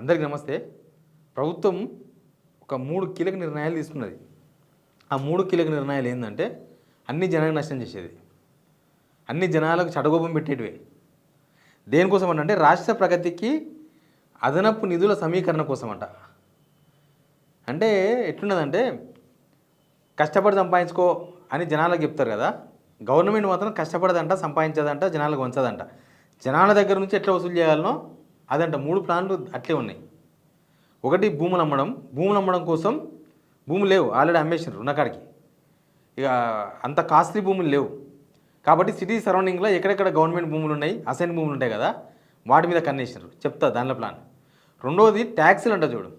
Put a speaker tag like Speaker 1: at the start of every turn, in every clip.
Speaker 1: అందరికీ నమస్తే. ప్రభుత్వం ఒక 3 కీలక నిర్ణయాలు తీసుకున్నది. ఆ 3 కీలక నిర్ణయాలు ఏందంటే అన్ని జనాలకు నష్టం చేసేది. అన్ని జనాలకు చడగోపం పెట్టేటివే. దేనికోసం అంటే రాష్ట్ర ప్రగతికి అదనపు నిధుల సమీకరణ కోసమంట. అంటే ఎట్లున్నదంటే కష్టపడి సంపాదించుకో అని జనాలకు చెప్తారు కదా. గవర్నమెంట్ మాత్రం కష్టపడదంట, సంపాదించదంట, జనాలకు వంచదంట. జనాల దగ్గర నుంచి ఎట్లా వసూలు చేయాలనో అదంట. 3 ప్లాన్లు అట్లే ఉన్నాయి. ఒకటి భూములు అమ్మడం. భూములు అమ్మడం కోసం భూములు లేవు, ఆల్రెడీ అమ్మేసినారు ఉన్నకాడికి. ఇక అంత కాస్ట్లీ భూములు లేవు కాబట్టి సిటీ సరౌండింగ్లో ఎక్కడెక్కడ గవర్నమెంట్ భూములు ఉన్నాయి, అసైన్ భూములు ఉంటాయి కదా, వాటి మీద కన్నేసినారు. చెప్తా దానిలో ప్లాన్. రెండవది ట్యాక్సులు అంట. చూడు,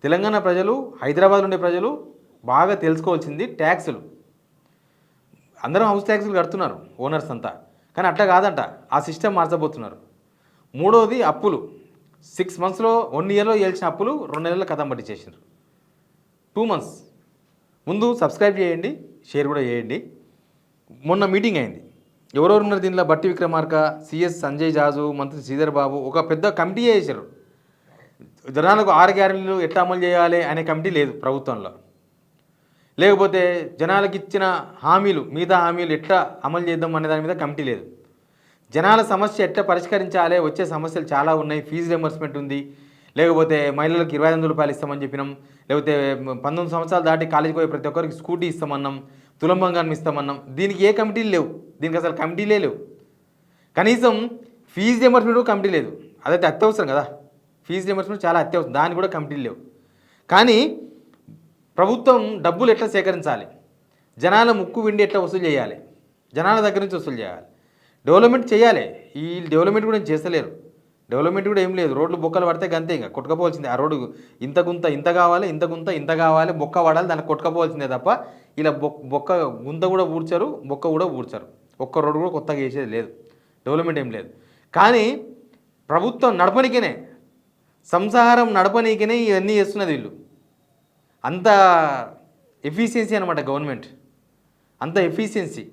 Speaker 1: తెలంగాణ ప్రజలు, హైదరాబాద్ ఉండే ప్రజలు బాగా తెలుసుకోవాల్సింది ట్యాక్సులు. అందరం హౌస్ ట్యాక్సులు కడుతున్నారు ఓనర్స్ అంతా, కానీ అట్లా కాదంట. ఆ సిస్టమ్ మార్చబోతున్నారు. మూడవది అప్పులు. 6 మంత్స్లో 1 ఇయర్లో ఏల్చిన అప్పులు 2 నెలల్లో కథం పట్టించేసారు. 2 మంత్స్ ముందు సబ్స్క్రైబ్ చేయండి, షేర్ కూడా చేయండి. మొన్న మీటింగ్ అయింది. ఎవరెవరు ఉన్నారు దీనిలో? బట్టి విక్రమార్క, సిఎస్ సంజయ్ జాజు, మంత్రి శ్రీధర్ బాబు, ఒక పెద్ద కమిటీ చేశారు. జనాలకు 6 గ్యారెంటీలు ఎట్లా అమలు చేయాలి అనే కమిటీ లేదు ప్రభుత్వంలో. లేకపోతే జనాలకు ఇచ్చిన హామీలు, మిగతా హామీలు ఎట్లా అమలు చేద్దాం అనే దాని మీద కమిటీ లేదు. జనాల సమస్య ఎట్లా పరిష్కరించాలి, వచ్చే సమస్యలు చాలా ఉన్నాయి. ఫీజు రియంబర్స్మెంట్ ఉంది, లేకపోతే మహిళలకు 25,000 రూపాయలు ఇస్తామని చెప్పినాం, లేకపోతే 19 సంవత్సరాలు దాటి కాలేజీకి పోయి ప్రతి ఒక్కరికి స్కూటీ ఇస్తామన్నాం, తులం బంగారం ఇస్తామన్నాం. దీనికి ఏ కమిటీలు లేవు. దీనికి అసలు కమిటీలే లేవు. కనీసం ఫీజు రియంబర్స్మెంట్ కమిటీ లేదు. అదైతే అత్యవసరం కదా, ఫీజు రియంబర్స్మెంట్ చాలా అత్యవసరం, దానికి కూడా కమిటీలు లేవు. కానీ ప్రభుత్వం డబ్బులు ఎట్లా సేకరించాలి, జనాల ముక్కు విండి ఎట్లా వసూలు చేయాలి, జనాల దగ్గర నుంచి వసూలు చేయాలి, డెవలప్మెంట్ చేయాలి. ఈ డెవలప్మెంట్ కూడా చేస్తలేరు. డెవలప్మెంట్ కూడా ఏం లేదు. రోడ్లు బొక్కలు పడితే గంతే, ఇంకా కొట్టుకపోవాల్సిందే. ఆ రోడ్డు ఇంత గుంత ఇంత కావాలి, ఇంత గుంత ఇంత కావాలి, బొక్క పడాలి, దానికి కొట్టుకపోవాల్సిందే తప్ప ఇలా బొక్క గుంత కూడా ఊడ్చారు, బొక్క కూడా ఊడ్చారు. ఒక్క రోడ్డు కూడా కొత్తగా వేసేది లేదు. డెవలప్మెంట్ ఏం లేదు. కానీ ప్రభుత్వం నడపనికనే, సంసారం నడపనీకనే ఇవన్నీ చేస్తున్నది వీళ్ళు. అంత ఎఫిషియన్సీ అనమాట గవర్నమెంట్, అంత ఎఫిషియన్సీ.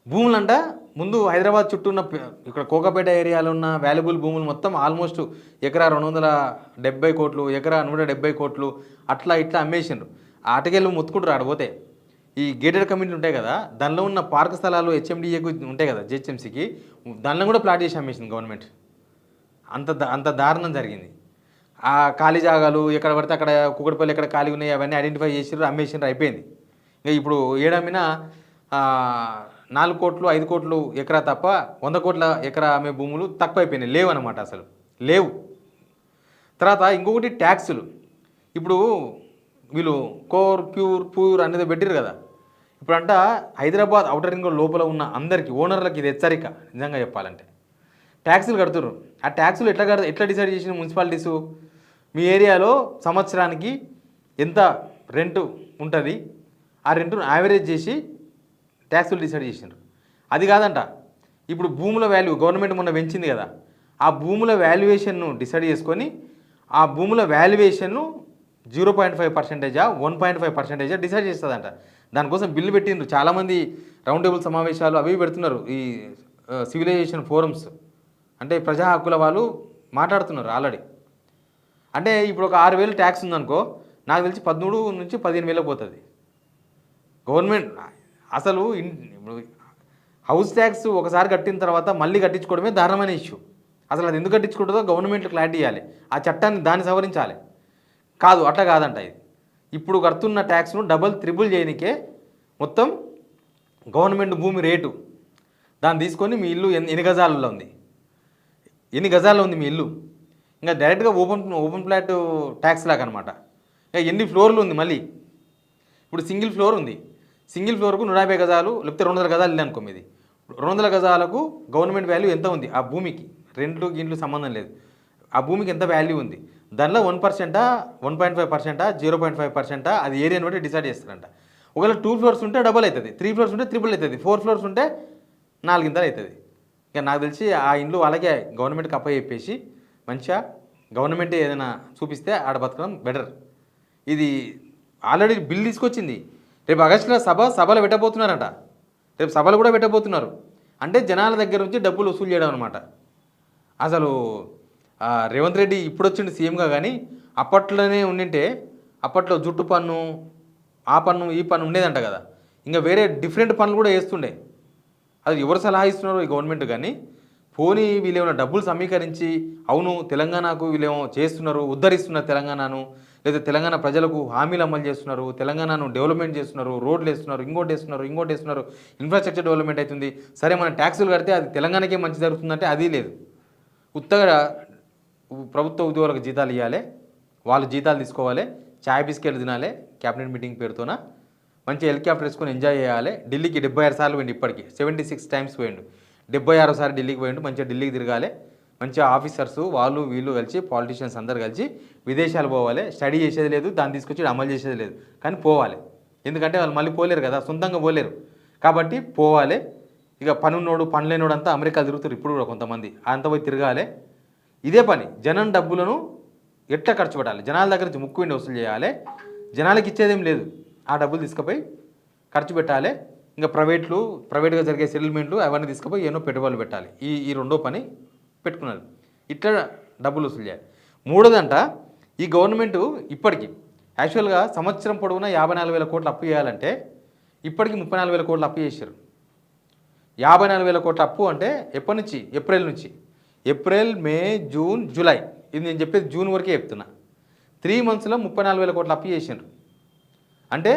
Speaker 1: భూములంట ముందు హైదరాబాద్ చుట్టూ ఉన్న ఇక్కడ కోకాపేట ఏరియాలో ఉన్న వాల్యుబుల్ భూములు మొత్తం ఆల్మోస్ట్ ఎకరా 270 కోట్లు, ఎకరా 170 కోట్లు అట్లా ఇట్లా అమ్మేసిండ్రు. ఆటకెళ్ళు మొత్తుకుంటారు ఆడపోతే. ఈ గేటెడ్ కమ్యూనిటీ ఉంటాయి కదా, దానిలో ఉన్న పార్క్ స్థలాలు హెచ్ఎండిఏకు ఉంటాయి కదా, జిహెచ్ఎంసీకి, దానిలో కూడా ప్లాట్ చేసి అమ్మేసింది గవర్నమెంట్. అంత దారుణం జరిగింది. ఆ ఖాళీ జాగాలు ఎక్కడ పడితే అక్కడ, కుక్కడపల్లి ఎక్కడ ఖాళీ ఉన్నాయి అవన్నీ ఐడెంటిఫై చేసిర్రు, అమ్మేసిండ్రు, అయిపోయింది. ఇంకా ఇప్పుడు ఏడమ్మినా 4 కోట్లు 5 కోట్లు ఎకరా తప్ప 100 కోట్ల ఎకరా అమ్మే భూములు తక్కువైపోయినాయి, లేవు అనమాట, అసలు లేవు. తర్వాత ఇంకొకటి ట్యాక్సులు. ఇప్పుడు వీళ్ళు కోర్ ప్యూర్ అనేది పెట్టిరు కదా. ఇప్పుడంట హైదరాబాద్ ఔటర్ రింగ్ లోపల ఉన్న అందరికీ ఓనర్లకి ఇది హెచ్చరిక. నిజంగా చెప్పాలంటే ట్యాక్సులు కడుతున్నారు. ఆ ట్యాక్సులు ఎట్లా డిసైడ్ చేసిన మున్సిపాలిటీసు, మీ ఏరియాలో సంవత్సరానికి ఎంత రెంట్ ఉంటుంది, ఆ రెంట్ను యావరేజ్ చేసి ట్యాక్సులు డిసైడ్ చేసినారు. అది కాదంట, ఇప్పుడు భూముల వాల్యూ గవర్నమెంట్ మొన్న పెంచింది కదా, ఆ భూముల వాల్యుయేషన్ను డిసైడ్ చేసుకొని ఆ భూముల వాల్యుయేషన్ను 0.5%, 1.5% డిసైడ్ చేస్తుందంట. దానికోసం బిల్లు పెట్టిండ్రు. చాలామంది రౌండ్ టేబుల్ సమావేశాలు అవి పెడుతున్నారు. ఈ సివిలైజేషన్ ఫోరమ్స్ అంటే ప్రజా హక్కుల వాళ్ళు మాట్లాడుతున్నారు ఆల్రెడీ. అంటే ఇప్పుడు ఒక 6,000 ట్యాక్స్ ఉందనుకో, నాకు తెలిసి 13 నుంచి 15,000 పోతుంది గవర్నమెంట్. అసలు ఇప్పుడు హౌస్ ట్యాక్స్ ఒకసారి కట్టిన తర్వాత మళ్ళీ కట్టించుకోవడమే దారుణమైన ఇష్యూ. అసలు అది ఎందుకు కట్టించుకుంటుందో గవర్నమెంట్ క్లారిటీ ఇవ్వాలి, ఆ చట్టాన్ని దాన్ని సవరించాలి. కాదు, అట్లా కాదంట. ఇది ఇప్పుడు కడుతున్న ట్యాక్స్ను డబల్ త్రిబుల్ చేయనికే మొత్తం గవర్నమెంట్ భూమి రేటు దాన్ని తీసుకొని మీ ఇల్లు ఎన్ని గజాలలో ఉంది, ఎన్ని గజాల్లో ఉంది మీ ఇల్లు, ఇంకా డైరెక్ట్గా ఓపెన్ ఫ్లాట్ ట్యాక్స్ లాగా అనమాట. ఇంకా ఎన్ని ఫ్లోర్లు ఉంది, మళ్ళీ ఇప్పుడు సింగిల్ ఫ్లోర్ ఉంది, సింగిల్ ఫ్లోర్కు 150 గజాలు లేకపోతే 200 గజాలు ఇల్లు అనుకో. ఇది 200 గజాలకు గవర్నమెంట్ వాల్యూ ఎంత ఉంది, ఆ భూమికి రెంట్లు గింట్లు సంబంధం లేదు, ఆ భూమికి ఎంత వాల్యూ ఉంది, దానిలో 1%, 1.5%, 0.5% అది ఏరియాని బట్టి డిసైడ్ చేస్తారంట. ఒకవేళ 2 ఫ్లోర్స్ ఉంటే డబల్ అవుతుంది, 3 ఫ్లోర్స్ ఉంటే ట్రిపుల్ అవుతుంది, 4 ఫ్లోర్స్ ఉంటే 4 ఇంతలు అవుతుంది. ఇక నాకు తెలిసి ఆ ఇండ్లు అలాగే గవర్నమెంట్కి అప్ప చెప్పేసి మంచిగా గవర్నమెంట్ ఏదైనా చూపిస్తే ఆడ బతకడం బెటర్. ఇది ఆల్రెడీ బిల్ తీసుకొచ్చింది. రేపు ఆగస్టులో సభలు పెట్టబోతున్నారంట. రేపు సభలు కూడా పెట్టబోతున్నారు. అంటే జనాల దగ్గర నుంచి డబ్బులు వసూలు చేయడం అనమాట. అసలు రేవంత్ రెడ్డి ఇప్పుడు వచ్చిండు సీఎంగా, కానీ అప్పట్లోనే ఉండింటే అప్పట్లో జుట్టు పన్ను ఆ పన్ను ఈ పన్ను ఉండేదంట కదా, ఇంకా వేరే డిఫరెంట్ పనులు కూడా వేస్తుండే. అది ఎవరు సలహా ఇస్తున్నారు ఈ గవర్నమెంట్ కానీ, పోనీ వీళ్ళేమైనా డబ్బులు సమీకరించి అవును తెలంగాణకు వీళ్ళేమో చేస్తున్నారు, ఉద్ధరిస్తున్నారు తెలంగాణను, లేదా తెలంగాణ ప్రజలకు హామీలు అమలు చేస్తున్నారు, తెలంగాణను డెవలప్మెంట్ చేస్తున్నారు, రోడ్లు వేస్తున్నారు, ఇంకోటి వేస్తున్నారు, ఇన్ఫ్రాస్ట్రక్చర్ డెవలప్మెంట్ అవుతుంది, సరే మనం ట్యాక్సులు కడితే అది తెలంగాణకే మంచి జరుగుతుందంటే అది లేదు. ఉత్తగా ప్రభుత్వ ఉద్యోగులకు జీతాలు ఇవ్వాలి, వాళ్ళు జీతాలు తీసుకోవాలి, చాయ్ బిస్కెట్లు తినాలి, క్యాబినెట్ మీటింగ్ పేరుతోన మంచి హెలికాప్టర్ వేసుకొని ఎంజాయ్ చేయాలి. ఢిల్లీకి 76 సార్లు పోయిండు, ఇప్పటికి 76 టైమ్స్ పోయిండు, 76సారి ఢిల్లీకి పోయిండు. మంచిగా ఢిల్లీకి తిరగాలి, మంచిగా ఆఫీసర్స్ వాళ్ళు వీళ్ళు కలిసి పాలిటీషియన్స్ అందరు కలిసి విదేశాలు పోవాలి. స్టడీ చేసేది లేదు, దాన్ని తీసుకొచ్చి అమలు చేసేది లేదు, కానీ పోవాలి. ఎందుకంటే వాళ్ళు మళ్ళీ పోలేరు కదా, సొంతంగా పోలేరు కాబట్టి పోవాలి. ఇక పనున్నోడు పనులేనోడు అంతా అమెరికా తిరుగుతారు ఇప్పుడు కూడా కొంతమంది, అంత పోయి తిరగాలి. ఇదే పని. జనం డబ్బులను ఎట్లా ఖర్చు పెట్టాలి, జనాల దగ్గర నుంచి ముక్కు వసూలు చేయాలి, జనాలకు ఇచ్చేదేం లేదు, ఆ డబ్బులు తీసుకుపోయి ఖర్చు పెట్టాలి. ఇంకా ప్రైవేట్గా జరిగే సెటిల్మెంట్లు అవన్నీ తీసుకుపోయి ఎన్నో పెట్టుబడులు పెట్టాలి. ఈ రెండో పని పెట్టుకున్నారు. ఇట్లా డబ్బులు వసూలు చేయాలి. మూడోదంట, ఈ గవర్నమెంట్ ఇప్పటికీ యాక్చువల్గా సంవత్సరం పొడవునా 54,000 కోట్లు అప్పు చేయాలంటే ఇప్పటికీ 34,000 కోట్లు అప్పు చేశారు. 54,000 కోట్ల అప్పు అంటే ఎప్పటి నుంచి? ఏప్రిల్ నుంచి. ఏప్రిల్, మే, జూన్, జూలై, ఇది నేను చెప్పేది జూన్ వరకే చెప్తున్నా. 3 మంత్స్లో 34,000 కోట్లు అప్పు చేశారు. అంటే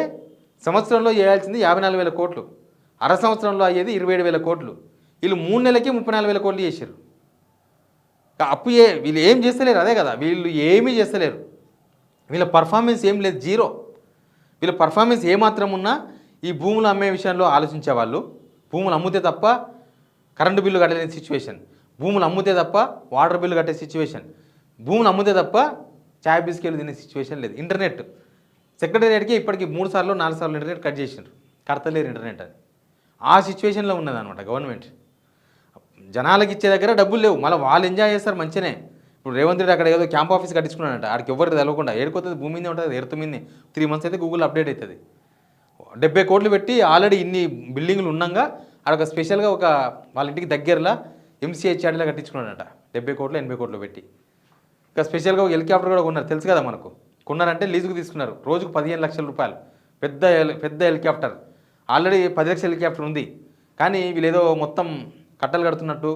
Speaker 1: సంవత్సరంలో చేయాల్సింది 54,000 కోట్లు, అర సంవత్సరంలో అయ్యేది 27,000 కోట్లు. వీళ్ళు 3 నెలలకే 34,000 కోట్లు చేశారు. అప్పు వీళ్ళు ఏం చేస్తలేరు, అదే కదా, వీళ్ళు ఏమీ చేస్తలేరు. వీళ్ళ పర్ఫార్మెన్స్ ఏం లేదు, జీరో. వీళ్ళ పర్ఫార్మెన్స్ ఏమాత్రం ఉన్నా ఈ భూములు అమ్మే విషయంలో ఆలోచించేవాళ్ళు. భూములు అమ్మితే తప్ప కరెంటు బిల్లు కట్టలేని సిచ్యువేషన్, భూములు అమ్మితే తప్ప వాటర్ బిల్లు కట్టే సిచ్యువేషన్, భూములు అమ్మితే తప్ప చాయ్ బిస్కెట్లు తినే సిచ్యువేషన్ లేదు. ఇంటర్నెట్ సెక్రటేరియట్కి ఇప్పటికి 3 సార్లు 4 సార్లు ఇంటర్నెట్ కట్ చేసినారు, కడతలేరు ఇంటర్నెట్ అని. ఆ సిచ్యువేషన్లో ఉన్నదన్నమాట గవర్నమెంట్. జనాలకు ఇచ్చే దగ్గర డబ్బులు లేవు, మళ్ళీ వాళ్ళు ఎంజాయ్ చేస్తారు మంచిగానే. ఇప్పుడు రేవంత్ రెడ్డి అక్కడ ఏదో క్యాంప్ ఆఫీస్ కట్టించుకున్నాడంట, ఆడికి ఎవరికి తెలవకుండా ఏడుకోతుంది, భూమి మీదే ఉంటుంది, ఎర్త్ మీదే. 3 మంత్స్ అయితే గూగుల్ అప్డేట్ అవుతుంది. 70 కోట్లు పెట్టి ఆల్రెడీ ఇన్ని బిల్డింగ్లు ఉన్నాగా ఆడొక స్పెషల్గా ఒక వాళ్ళ ఇంటికి దగ్గరలో MCH చాడీలో కట్టించుకున్నాడంట, 70 కోట్లు 80 కోట్లు పెట్టి. ఇంకా స్పెషల్గా ఒక హెలికాప్టర్ కూడా కొన్నారు, తెలుసు కదా మనకు. కొన్నారంటే లీజుకు తీసుకున్నారు, రోజుకు 15 లక్షల రూపాయలు, పెద్ద హెలికాప్టర్. ఆల్రెడీ 10 లక్షల హెలికాప్టర్ ఉంది, కానీ వీళ్ళేదో మొత్తం కట్టలు కడుతున్నట్టు,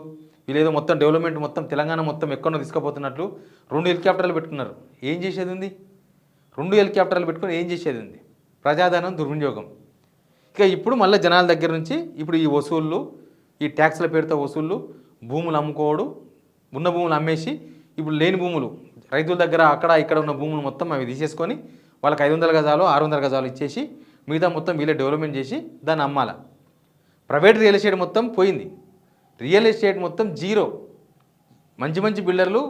Speaker 1: వీళ్ళేదో మొత్తం డెవలప్మెంట్ మొత్తం తెలంగాణ మొత్తం ఎక్కడో తీసుకుపోతున్నట్లు 2 హెలికాప్టర్లు పెట్టుకున్నారు. ఏం చేసేది ఉంది? 2 హెలికాప్టర్లు పెట్టుకుని ఏం చేసేది ఉంది? ప్రజాధనం దుర్వినియోగం. ఇక ఇప్పుడు మళ్ళీ జనాల దగ్గర నుంచి ఇప్పుడు ఈ వసూళ్ళు, ఈ ట్యాక్స్ల పేరుతో వసూళ్ళు, భూములు అమ్ముకోవడు, ఉన్న భూములు అమ్మేసి ఇప్పుడు లేని భూములు రైతుల దగ్గర అక్కడ ఇక్కడ ఉన్న భూములు మొత్తం అవి తీసేసుకొని వాళ్ళకి 500 గజాలు 600 గజాలు ఇచ్చేసి మిగతా మొత్తం వీళ్ళే డెవలప్మెంట్ చేసి దాన్ని అమ్మాల. ప్రైవేట్ రియల్ ఎస్టేట్ మొత్తం పోయింది, రియల్ ఎస్టేట్ మొత్తం జీరో. మంచి బిల్డర్లు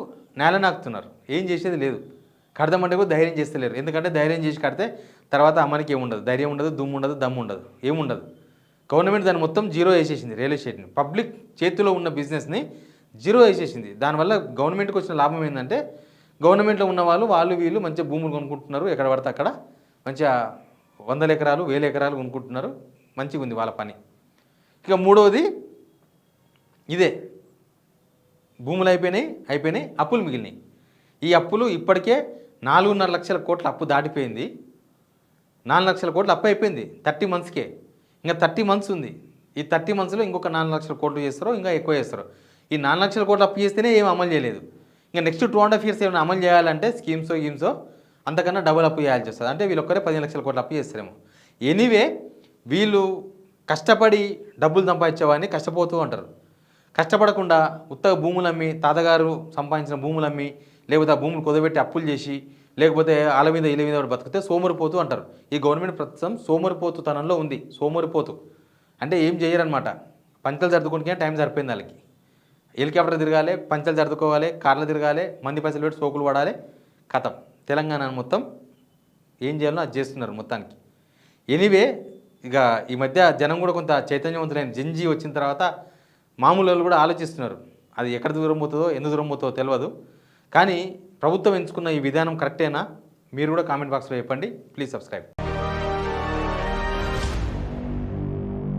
Speaker 1: నేల నాకుతున్నారు, ఏం చేసేది లేదు. కడదామంటే కూడా ధైర్యం చేస్తలేరు, ఎందుకంటే ధైర్యం చేసి కడితే తర్వాత అమ్మనికి ఏముండదు, ధైర్యం ఉండదు, దుమ్ము ఉండదు, దమ్ము ఉండదు, ఏముండదు. గవర్నమెంట్ దాన్ని మొత్తం జీరో వేసేసింది, రియల్ ఎస్టేట్ని. పబ్లిక్ చేతిలో ఉన్న బిజినెస్ని జీరో వేసేసింది. దానివల్ల గవర్నమెంట్కి వచ్చిన లాభం ఏంటంటే గవర్నమెంట్లో ఉన్న వాళ్ళు వీళ్ళు మంచిగా భూములు కొనుక్కుంటున్నారు, ఎక్కడ పడితే అక్కడ మంచిగా 100 ఎకరాలు 1000 ఎకరాలు కొనుక్కుంటున్నారు, మంచిగా ఉంది వాళ్ళ పని. ఇక మూడవది ఇదే, భూములు అయిపోయినాయి, అప్పులు మిగిలినాయి. ఈ అప్పులు ఇప్పటికే 4.5 లక్షల కోట్ల అప్పు దాటిపోయింది. 4 లక్షల కోట్ల అప్పు అయిపోయింది 30 మంత్స్కే. ఇంకా 30 మంత్స్ ఉంది. ఈ 30 మంత్స్లో ఇంకొక 4 లక్షల కోట్లు చేస్తారో ఇంకా ఎక్కువ చేస్తారో. ఈ 4 లక్షల కోట్లు అప్పు చేస్తేనే ఏం అమలు చేయలేదు. ఇంకా నెక్స్ట్ 2.5 years ఏమైనా అమలు చేయాలంటే స్కీమ్సో అంతకన్నా డబుల్ అప్పు చేయాల్సి వస్తుంది. అంటే వీళ్ళు ఒక్కరే 15 లక్షల కోట్లు అప్పు చేస్తారేమో. ఎనీవే వీళ్ళు కష్టపడి డబ్బులు సంపాదించేవాడిని కష్టపోతూ అంటారు. కష్టపడకుండా ఉత్తగా భూములు అమ్మి, తాతగారు సంపాదించిన భూములు అమ్మి, లేకపోతే ఆ భూములు కుదబెట్టి అప్పులు చేసి, లేకపోతే వాళ్ళ మీద వీళ్ళ మీద బతికితే సోమరిపోతూ అంటారు. ఈ గవర్నమెంట్ ప్రస్తుతం సోమరిపోతుతనంలో ఉంది. సోమరిపోతు అంటే ఏం చేయరనమాట. పంచలు సర్దుకుంటే టైం సరిపోయింది వాళ్ళకి. హెలికాప్టర్ తిరగాలి, పంచలు సర్దుకోవాలి, కార్లు తిరగాలి, మంది పైసలు పెట్టి సోకులు పడాలి, కథం. తెలంగాణ మొత్తం ఏం చేయాలో అది చేస్తున్నారు మొత్తానికి. ఎనీవే ఇక ఈ మధ్య జనం కూడా కొంత చైతన్యవంతులైన జెన్జీ వచ్చిన తర్వాత మామూలు వాళ్ళు కూడా ఆలోచిస్తున్నారు. అది ఎక్కడ దూరం పోతుందో ఎందుకు దూరం పోతుందో తెలియదు. కానీ ప్రభుత్వం ఎంచుకున్న ఈ విధానం కరెక్టేనా? మీరు కూడా కామెంట్ బాక్స్లో చెప్పండి. Please subscribe.